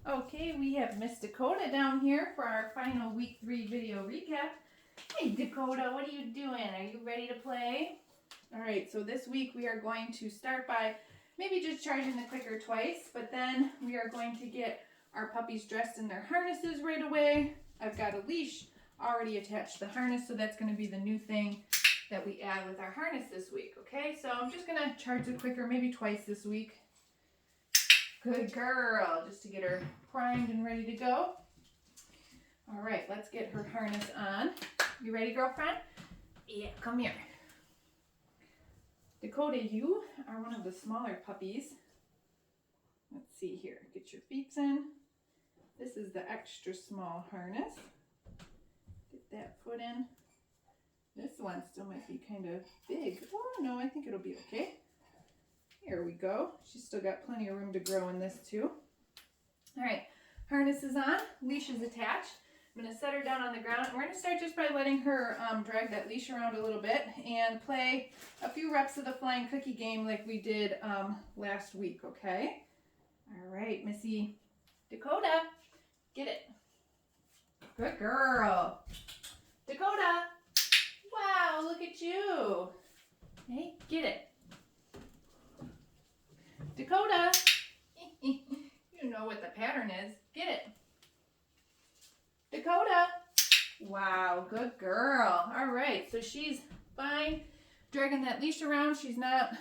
Okay, we have Miss Dakota down here for our final week 3 video recap. Hey Dakota, what are you doing? Are you ready to play? Alright, so this week we are going to start by maybe just charging the clicker twice, but then we are going to get our puppies dressed in their harnesses right away. I've got a leash already attached to the harness, so that's going to be the new thing that we add with our harness this week, okay? So I'm just going to charge the clicker maybe twice this week. Good girl, just to get her primed and ready to go. All right, let's get her harness on. You ready, girlfriend? Yeah, come here. Dakota, you are one of the smaller puppies. Let's see here, get your feet in. This is the extra small harness. Get that foot in. This one still might be kind of big. Oh no, I think it'll be okay. Here we go. She's still got plenty of room to grow in this too. All right, harness is on, leash is attached. I'm gonna set her down on the ground. We're gonna start just by letting her drag that leash around a little bit and play a few reps of the flying cookie game like we did last week, okay? All right, Missy Dakota, get it. Good girl. Dakota, wow, look at you. Hey, get it. Dakota, you know what the pattern is. Get it. Dakota, wow, good girl. All right, so she's fine dragging that leash around. She's not,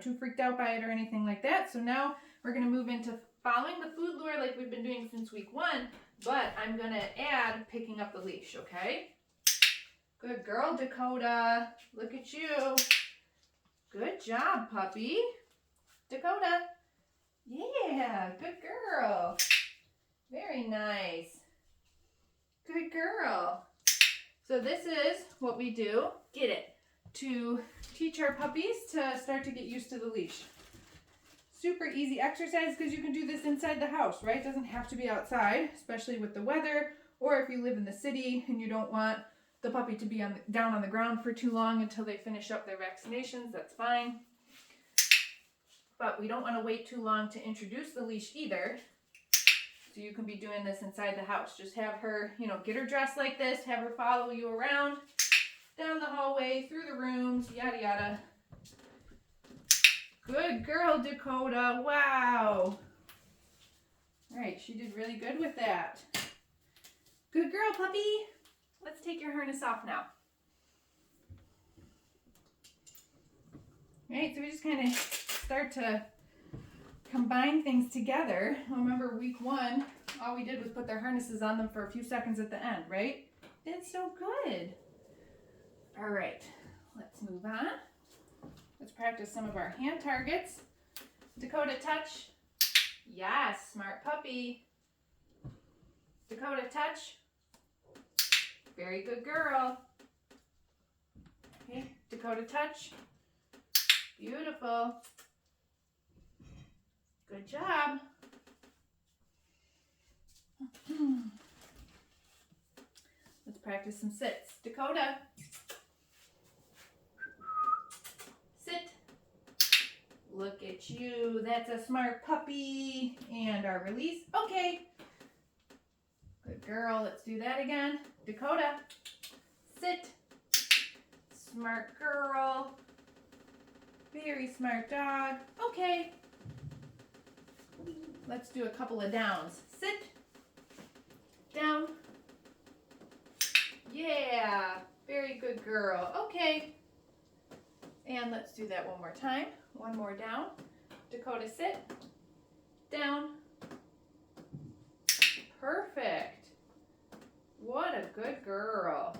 too freaked out by it or anything like that. So now we're going to move into following the food lure like we've been doing since week 1, but I'm going to add picking up the leash, okay? Good girl, Dakota. Look at you. Good job, puppy. Dakota. Yeah, good girl. Very nice. Good girl. So this is what we do, get it, to teach our puppies to start to get used to the leash. Super easy exercise because you can do this inside the house, right? It doesn't have to be outside, especially with the weather, or if you live in the city and you don't want the puppy to be down on the ground for too long until they finish up their vaccinations, that's fine. But we don't want to wait too long to introduce the leash either. So you can be doing this inside the house. Just have her, get her dressed like this, have her follow you around, down the hallway, through the rooms, yada yada. Good girl, Dakota, wow. All right, she did really good with that. Good girl, puppy. Let's take your harness off now. All right, so we just kind of start to combine things together. Remember week 1, all we did was put their harnesses on them for a few seconds at the end, right? Did so good. All right, let's move on. Let's practice some of our hand targets. Dakota, touch. Yes, smart puppy. Dakota, touch. Very good girl. Okay, Dakota, touch. Beautiful. Good job. Let's practice some sits. Dakota. Sit. Look at you. That's a smart puppy. And our release. Okay. Good girl. Let's do that again. Dakota. Sit. Smart girl. Very smart dog. Okay. Let's do a couple of downs. Sit. Down. Yeah. Very good girl. Okay. And let's do that one more time. One more down. Dakota, sit. Down. Perfect. What a good girl.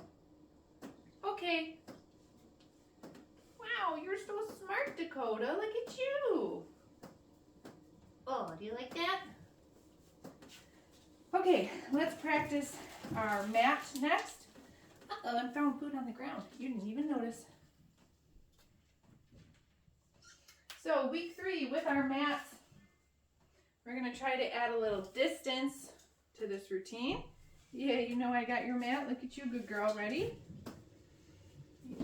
Okay. Wow, you're so smart, Dakota. Look at you. Oh, do you like that? Okay, let's practice our mat next. Uh-oh, I'm throwing food on the ground. You didn't even notice. So week 3 with our mats, we're going to try to add a little distance to this routine. Yeah, you know I got your mat. Look at you, good girl. Ready?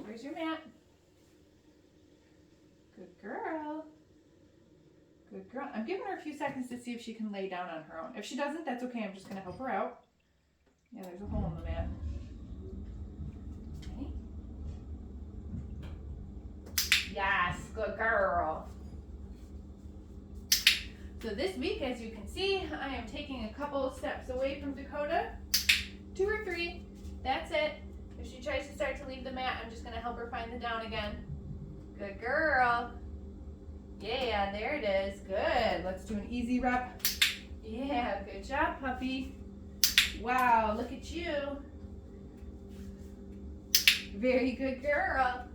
Where's your mat? Good girl. Good girl. I'm giving her a few seconds to see if she can lay down on her own. If she doesn't, that's okay. I'm just going to help her out. Yeah, there's a hole in the mat. Okay. Yes, good girl. So this week, as you can see, I am taking a couple steps away from Dakota. 2 or 3. That's it. If she tries to start to leave the mat, I'm just going to help her find the down again. Good girl. Yeah, there it is. Good. Let's do an easy rep. Yeah, good job, puppy. Wow, look at you. Very good girl.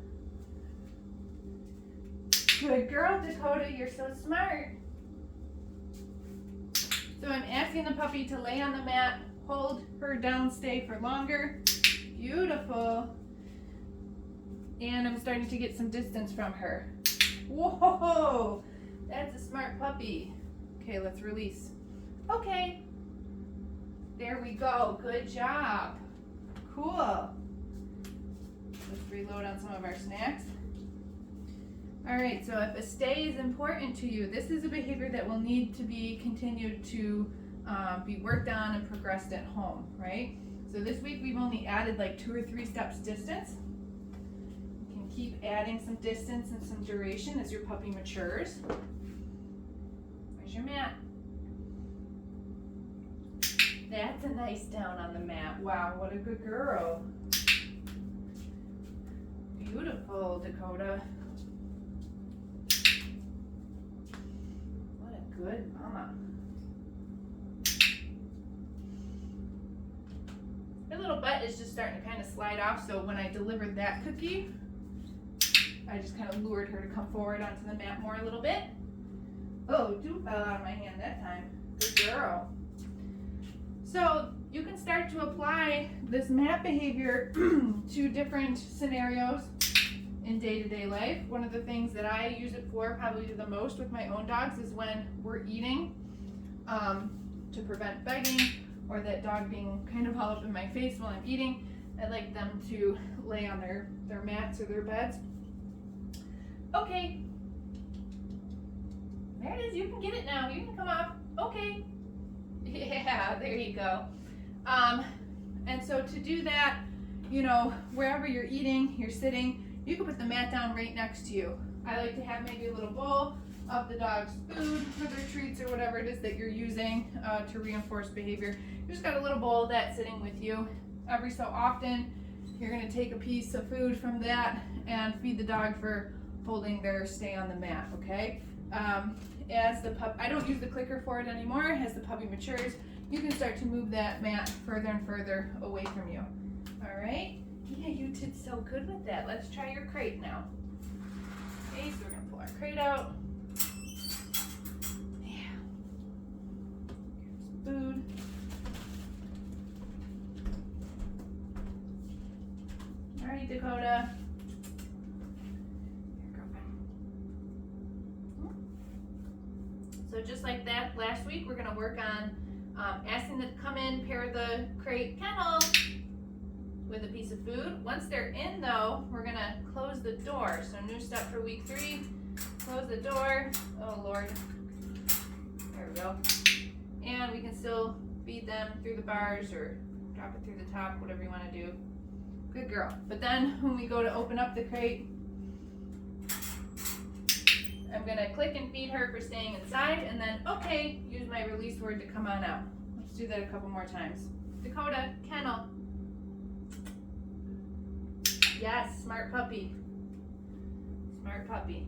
Good girl, Dakota. You're so smart. So I'm asking the puppy to lay on the mat, hold her down stay for longer. Beautiful. And I'm starting to get some distance from her. Whoa, that's a smart puppy. Okay, let's release. Okay. There we go. Good job. Cool. Let's reload on some of our snacks. All right, so if a stay is important to you, this is a behavior that will need to be continued to be worked on and progressed at home, right? So this week we've only added like 2 or 3 steps distance. You can keep adding some distance and some duration as your puppy matures. Where's your mat? That's a nice down on the mat. Wow, what a good girl. Beautiful, Dakota. What a good mama. Her little butt is just starting to kind of slide off, so when I delivered that cookie, I just kind of lured her to come forward onto the mat more a little bit. Oh, 2 fell out of my hand that time. Good girl. So you can start to apply this mat behavior to different scenarios in day-to-day life. One of the things that I use it for probably the most with my own dogs is when we're eating, to prevent begging or that dog being kind of all up in my face while I'm eating. I like them to lay on their mats or their beds. Okay. There it is. You can get it now. You can come off. Okay. Yeah, there you go. And so to do that, you know, wherever you're eating, you're sitting, you can put the mat down right next to you. I like to have maybe a little bowl of the dog's food or their treats or whatever it is that you're using to reinforce behavior. You just got a little bowl of that sitting with you. Every so often, you're going to take a piece of food from that and feed the dog for holding their stay on the mat, okay? As the pup, I don't use the clicker for it anymore. As the puppy matures, you can start to move that mat further and further away from you. All right? Yeah, you did so good with that. Let's try your crate now. Okay, so we're gonna pull our crate out. Yeah. Here's food. All right, Dakota. So just like that, last week we're going to work on asking them to come in, pair the crate kennel with a piece of food. Once they're in though, we're going to close the door. So new step for week 3, close the door. Oh Lord. There we go. And we can still feed them through the bars or drop it through the top, whatever you want to do. Good girl. But then when we go to open up the crate, I'm going to click and feed her for staying inside, and then, okay, use my release word to come on out. Let's do that a couple more times. Dakota, kennel. Yes, smart puppy. Smart puppy.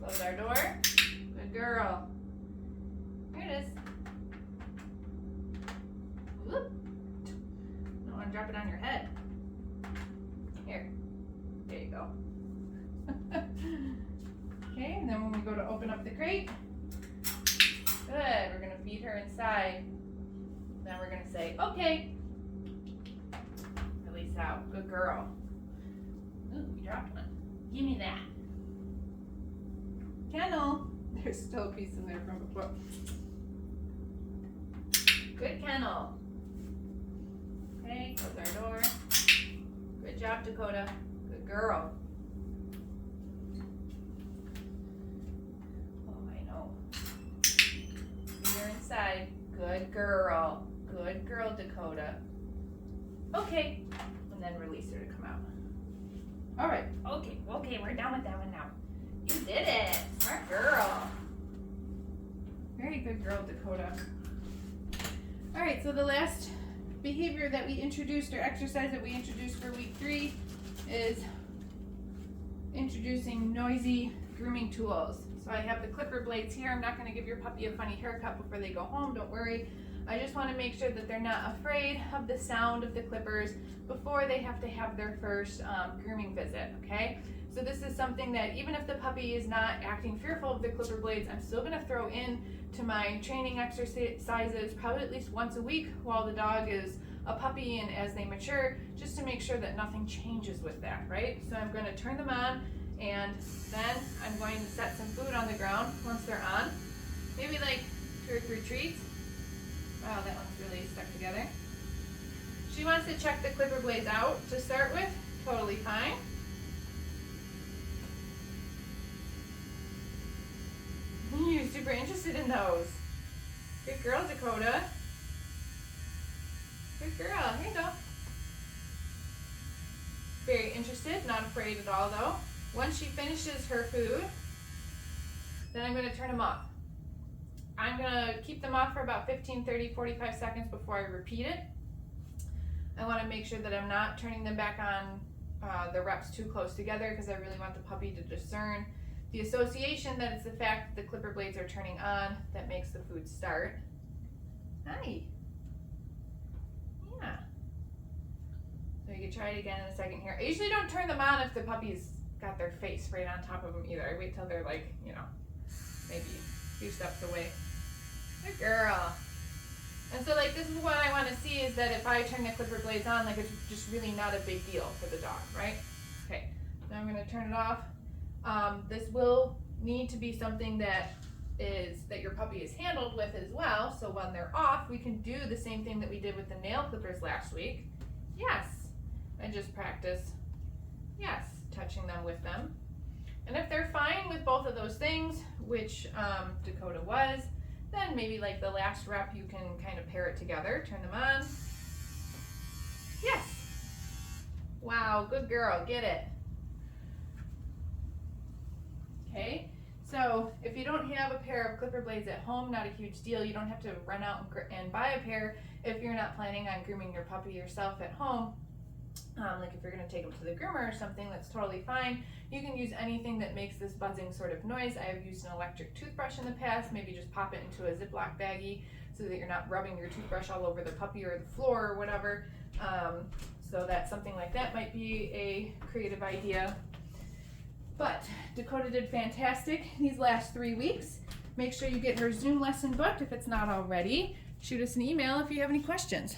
Close our door. Good girl. Here it is. Whoop. Don't want to drop it on your head. Here. There you go. Okay, and then when we go to open up the crate, good, we're going to feed her inside. Then we're going to say, okay, release out. Good girl. Ooh, you dropped one. Give me that. Kennel. There's still a piece in there from before. Good kennel. Okay, close our door. Good job, Dakota. Good girl. Good girl. Good girl, Dakota. Okay. And then release her to come out. All right. Okay, we're done with that one now. You did it. Smart girl. Very good girl, Dakota. All right, so the last behavior that we introduced, or exercise that we introduced for week 3, is introducing noisy grooming tools. So I have the clipper blades here. I'm not going to give your puppy a funny haircut before they go home, don't worry. I just want to make sure that they're not afraid of the sound of the clippers before they have to have their first grooming visit, okay? So this is something that even if the puppy is not acting fearful of the clipper blades, I'm still going to throw in to my training exercises probably at least once a week while the dog is a puppy and as they mature, just to make sure that nothing changes with that, right? So I'm going to turn them on, and then I'm going to set some food on the ground once they're on. Maybe like 2 or 3 treats. Wow, that one's really stuck together. She wants to check the clipper blades out to start with. Totally fine. You're super interested in those. Good girl, Dakota. Good girl. Here you go. Very interested, not afraid at all though. Once she finishes her food, then I'm going to turn them off. I'm going to keep them off for about 15, 30, 45 seconds before I repeat it. I want to make sure that I'm not turning them back on the reps too close together, because I really want the puppy to discern the association that it's the fact that the clipper blades are turning on that makes the food start. Hi. Yeah. So you can try it again in a second here. I usually don't turn them on if the puppy's got their face right on top of them either. I wait till they're like, you know, maybe a few steps away. Good girl. And so like this is what I want to see, is that if I turn the clipper blades on, like it's just really not a big deal for the dog, right? Okay, now I'm going to turn it off. This will need to be something that your puppy is handled with as well. So when they're off, we can do the same thing that we did with the nail clippers last week. Yes, and just practice. Yes, touching them with them. And if they're fine with both of those things, which Dakota was, then maybe like the last rep you can kind of pair it together, turn them on. Yes. Wow, good girl, get it. Okay, so if you don't have a pair of clipper blades at home, not a huge deal. You don't have to run out and buy a pair if you're not planning on grooming your puppy yourself at home. Like if you're going to take them to the groomer or something, that's totally fine. You can use anything that makes this buzzing sort of noise. I have used an electric toothbrush in the past. Maybe just pop it into a Ziploc baggie so that you're not rubbing your toothbrush all over the puppy or the floor or whatever. So that something like that might be a creative idea. But Dakota did fantastic these last 3 weeks. Make sure you get her Zoom lesson booked if it's not already. Shoot us an email if you have any questions.